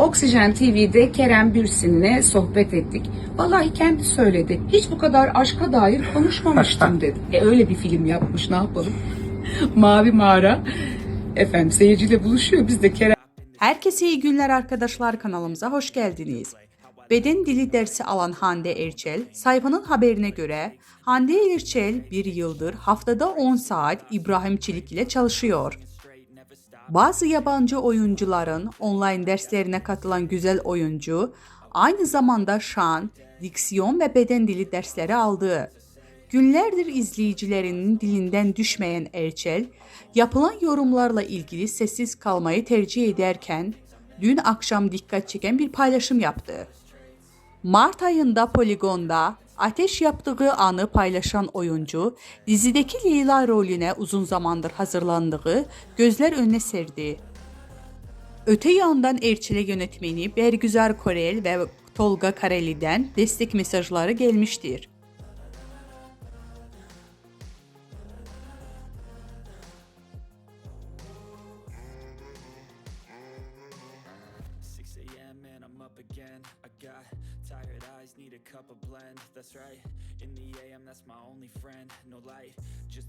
Oksijen TV'de Kerem Bürsin'le sohbet ettik. Vallahi kendi söyledi. Hiç bu kadar aşka dair konuşmamıştım dedi. Öyle bir film yapmış, ne yapalım? Mavi Mağara. Efendim seyirciyle buluşuyor. Biz de Kerem... Herkese iyi günler arkadaşlar, kanalımıza hoş geldiniz. Beden dili dersi alan Hande Erçel, sayfanın haberine göre Hande Erçel bir yıldır haftada 10 saat İbrahim Çelik ile çalışıyor. Bazı yabancı oyuncuların online derslerine katılan güzel oyuncu, aynı zamanda şan, diksiyon ve beden dili dersleri aldı. Günlerdir izleyicilerinin dilinden düşmeyen Erçel, yapılan yorumlarla ilgili sessiz kalmayı tercih ederken, dün akşam dikkat çeken bir paylaşım yaptı. Mart ayında Poligon'da ateş yaptığı anı paylaşan oyuncu, dizideki Leyla rolüne uzun zamandır hazırlandığı gözler önüne serdi. Öte yandan Erçel'e yönetmeni Bergüzar Korel ve Tolga Kareli'den destek mesajları gelmiştir. And I'm up again. I got tired eyes, need a cup of blend. That's right. In the AM, that's my only friend. No light, just